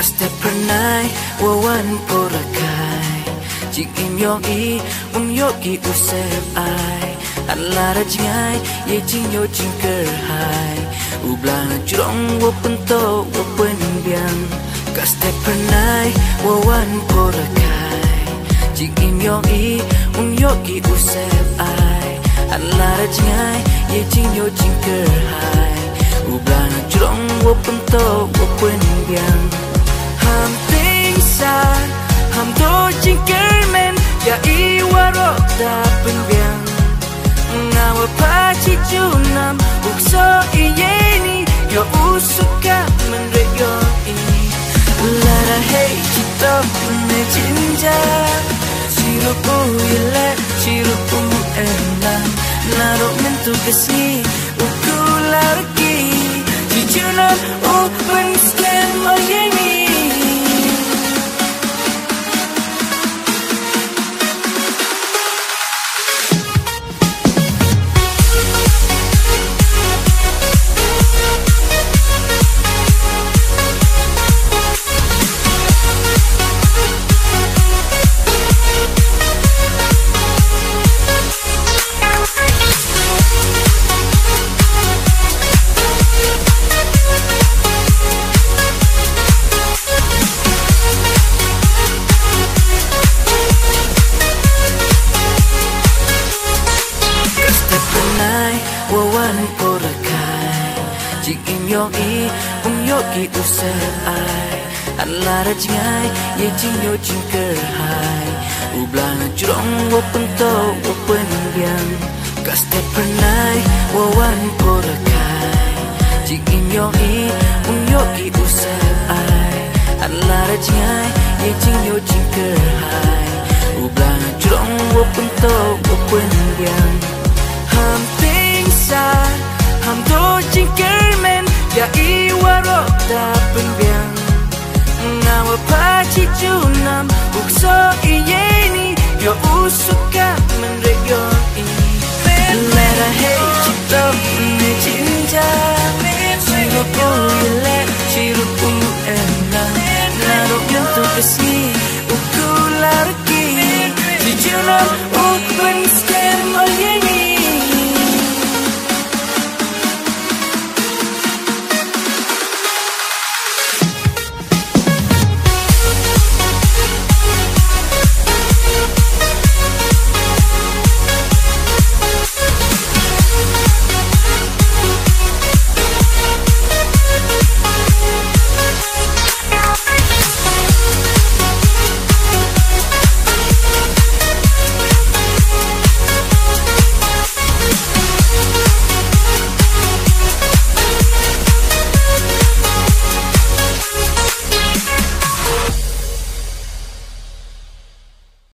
step per night, wawan porakai. Jing im yong i, yogi usep ai. An lara jingai, ye jing yo jing ker hai. Ublang jurong wo pento wo pen biang. Ka step per night, wawan porakai. Jing im yong i, yogi usep ai. An lara jingai, ye jing yo jing ker hai. Ublang jurong wo pento wo pen biang. Ham ting san, ham do jing ker men, ya i waro da pen biang. Ngawa paci junam, ukso iyeni, yo usuka menrego ini. Lara hei cito me jinja, sirupu yele, sirupu enak. Narok mentu kesni, uku larki, cicunan open scan oyeni. Wawan porakai, jing im yong i, yogi usep ai. An lara jingai, ye jing yo jing ker hai. Ublang jurong wo pento wo pen biang. Ka step per night, wawan porakai, jing im yong i, yogi usep ai. An lara jingai, ye jing yo jing ker hai. Ublang jurong wo pento wo pen biang. Ham ham do jing kermen, ya i waro da pen biang. Ngawa paci junam, ukso iyeni, yo usuka menrego ini. Lara hei cito me jinja, sirupu yele, sirupu enak. Narok yang tu kesini.